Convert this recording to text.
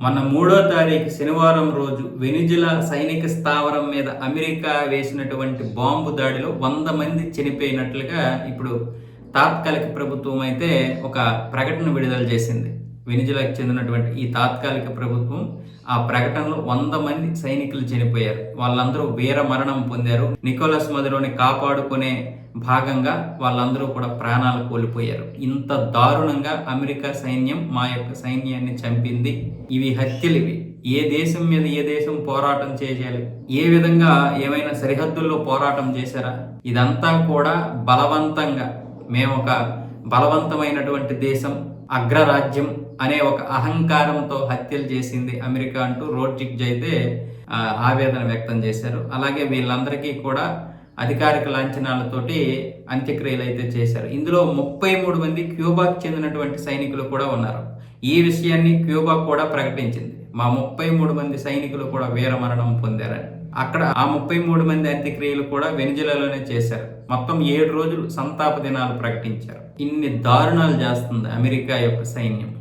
మొన్న 3వ తారీఖు శనివారం రోజు వెనిజులా సైనిక స్థావరం మీద అమెరికా వేసినటువంటి బాంబు దాడిలో 100 మంది చనిపోయినట్లుగా ఇప్పుడు తాత్కాలిక ప్రభుత్వం అయితే ఒక ప్రకటన విడుదల చేసింది. వెనిజులాకి చెందినటువంటి ఈ తాత్కాలిక ప్రభుత్వం ఆ ప్రకటనలో 100 మంది సైనికులు చనిపోయారు. వాళ్ళందరూ వీర మరణం పొందారు. నికోలస్ మదురోని కాపాడుకునే భాగంగా వాళ్ళందరూ కూడా ప్రాణాలు కోల్పోయారు. ఇంత దారుణంగా అమెరికా సైన్యం మా యొక్క సైన్యాన్ని చంపింది. ఇవి హత్యలు. ఇవి ఏ దేశం మీద ఏ దేశం పోరాటం చేయాలి? ఏ విధంగా ఏమైనా సరిహద్దుల్లో పోరాటం చేశారా? ఇదంతా కూడా బలవంతంగా మేము ఒక బలవంతమైనటువంటి దేశం, అగ్రరాజ్యం అనే ఒక అహంకారంతో హత్యలు చేసింది అమెరికా అంటూ రోడ్జిక్ అయితే ఆవేదన వ్యక్తం చేశారు. అలాగే వీళ్ళందరికీ కూడా అధికారిక లాంఛనాలతోటి అంత్యక్రియలు అయితే చేశారు. ఇందులో 33 మంది క్యూబాకు చెందినటువంటి సైనికులు కూడా ఉన్నారు. ఈ విషయాన్ని క్యూబా కూడా ప్రకటించింది. మా 33 మంది సైనికులు కూడా వీరమరణం పొందారని. అక్కడ ఆ 33 మంది అంత్యక్రియలు కూడా వెనిజులాలోనే చేశారు. మొత్తం 7 రోజులు సంతాప దినాలు ప్రకటించారు. ఇన్ని దారుణాలు చేస్తుంది అమెరికా యొక్క సైన్యం.